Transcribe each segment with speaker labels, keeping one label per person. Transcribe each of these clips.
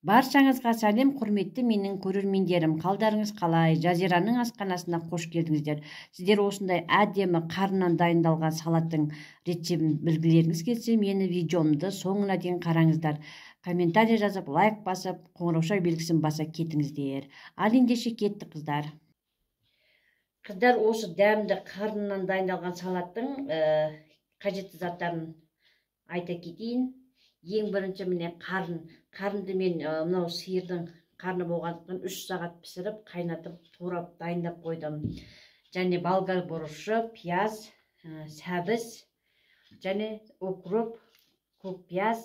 Speaker 1: Баршаңызға сәлем, құрметті менің көрермендерім. Қалдарыңыз қалай? Жазираның асханасына қош келдіңіздер. Сіздер осындай әдемі қарыннан дайындалған салаттың рецептін білгілеріңіз келсе, мені видеомды соңына дейін қараңыздар. Комментарий жазып, лайк басып, қоңырауша белгісін баса кетіңіздер. Ал ендеше кеттік, қыздар. Қыздар, осы дәмді қарыннан дайындалған салаттың қажетті заттарын айта кетейін. Ең бірінші міне қарынды мен мынау сиырдың қарны болғандықтан 3 сағат пісіріп, қайнатып, турап, дайындап қойдым. Және болгар бұрышы, пияз, сәбіз, және укроп, көк пияз,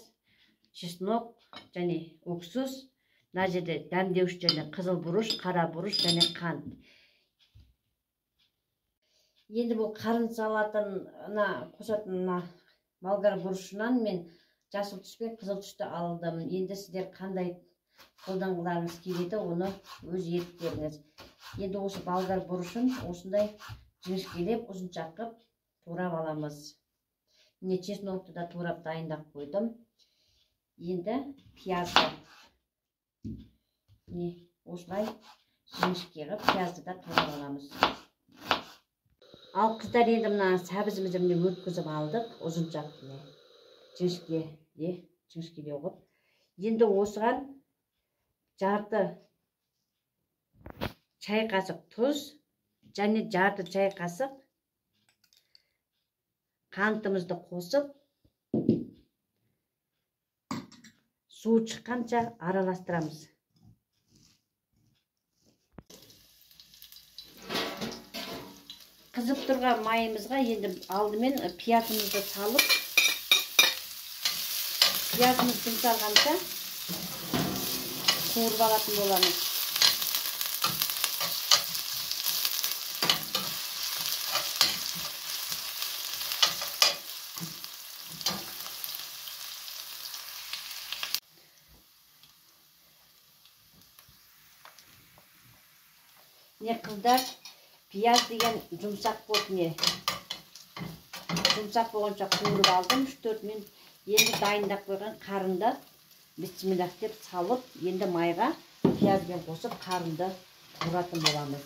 Speaker 1: чеснок, және уксус, мына жерде дәмдеуіш және қызыл бұрыш, қара бұрыш және қант. Енді бұл қарын салатын қосатын болгар бұрышынан мен жасыл түс пен қызыл түсті алдым. Енді сіздер қандай қолданғыларыңыз келеді, оны өз еріктеріңіз. Енді осы болгар бұрышын осындай жіңішкелеп, ұзынша қып турап аламыз. Міне чеснокты да турап дайындап қойдым. Енді пиязды міне осылай жіңішке қып пиязды да турап аламыз. Ал қыздар, енді мына сәбізімізді міне өткізіп алдық, ұзынша міне жіңішкелеу қып. Енді осыған жарты чай қасық тұз және жарты чай қасық қантымызды қосып, суы шыққанша араластырамыз. Қызып тұрған майымызға енді алдымен пиязымызды салып, пиязымыз жұмсалғанша қуырып алатын боламыз. Не қыздар, пияз деген жұмсақ болды, не жұмсақ болғанша қуырып алдым. 3-4 минут. Енді дайындап қойған қарынды бисмиллах деп салып, енді майға пиязбен қосып қарынды қуыратын боламыз.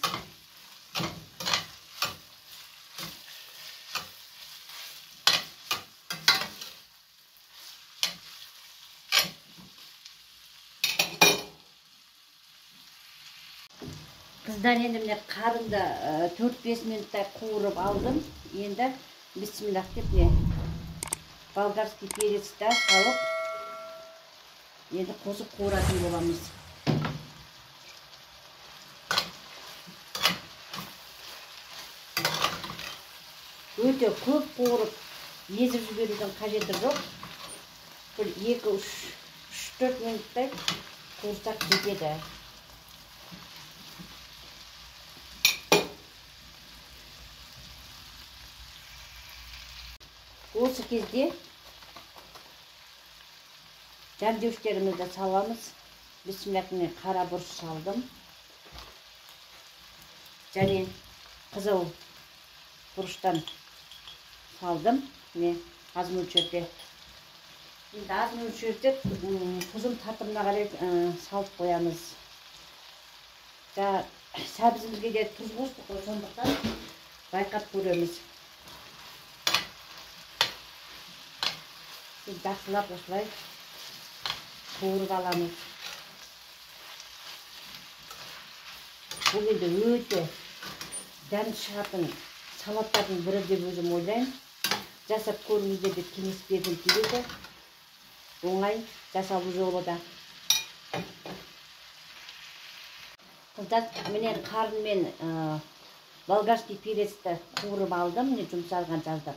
Speaker 1: Қыздар, енді міне қарынды 4-5 минуттай қуырып алдым. Енді бисмиллах деп болгарский перецті салып, енді қосып қуыратын боламыз. Өте көп қуырып, езіп жіберудің қажеті жоқ. Бір 2-3-4 минуттай қуырсақ жетеді. Осы кезде дәмдеуіштерімізді саламыз. Бисмиллахпен қара бұрыш салдым. Және қызыл бұрыштан салдым. Аз мөлшерде. Енді аз мөлшерде тұзын татымына қарай салып қоямыз. Сәбізімізге де тұз қостық, сондықтан байқап көреміз. Жақсылап осылай қуырып аламыз. Бұл енді өте дәм шығатын салаттардың бірі деп өзім ойлаймын. Жасап көріңіздер деп кеңес бергім келеді. Оңай жасалу жолы да. Қыздар, міне қарын мен болгарский перецті қуырып алдым, міне жұмсалған жаздық.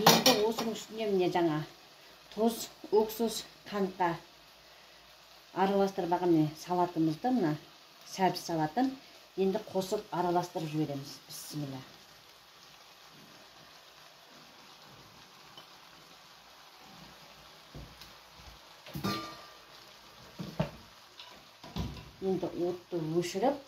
Speaker 1: Енді осының үстіне міне жаңа тұз, уксус, қантқа араластырып алған салатымызды, мына сәбіз салатын енді қосып араластырып жібереміз. Бисмилла. Енді отты өшіріп,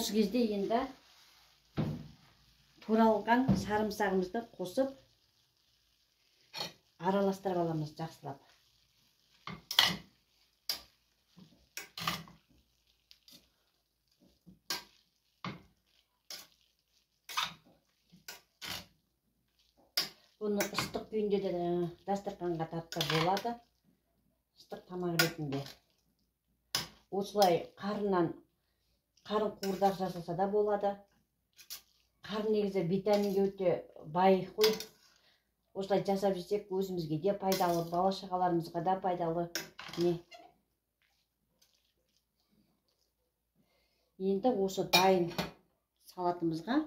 Speaker 1: осы кезде енді туралған сарымсағымызды қосып араластырып аламыз жақсылап. Бұны ыстық күйінде де дастарханға тартса болады. Ыстық тамақ ретінде. Осылай қарын қуырдақ жасаса да болады. Қарын негізі витаминге өте бай қой. Осылай жасап жесек өзімізге де пайдалы, бала шағаларымызға да пайдалы. Енді осы дайын салатымызға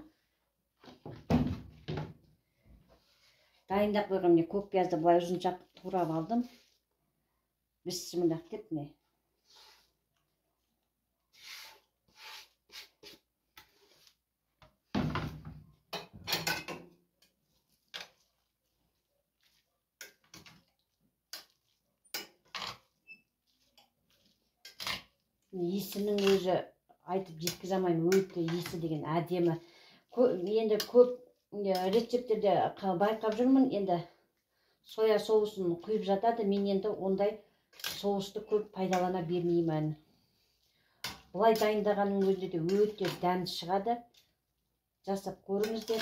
Speaker 1: дайындап қойған көк пиязды былай ұзынша турап алдым. Бісміллах деп Есінің өзі айтып жеткізе алмаймын, өте есі деген әдемі. Енді көп рецептерде байқап жүрмін, енді соя соусын құйып жатады. Мен енді ондай соусты көп пайдалана бермеймін. Бұлай дайындағанның өзінде де өте дәмді шығады. Жасап көріңіздер.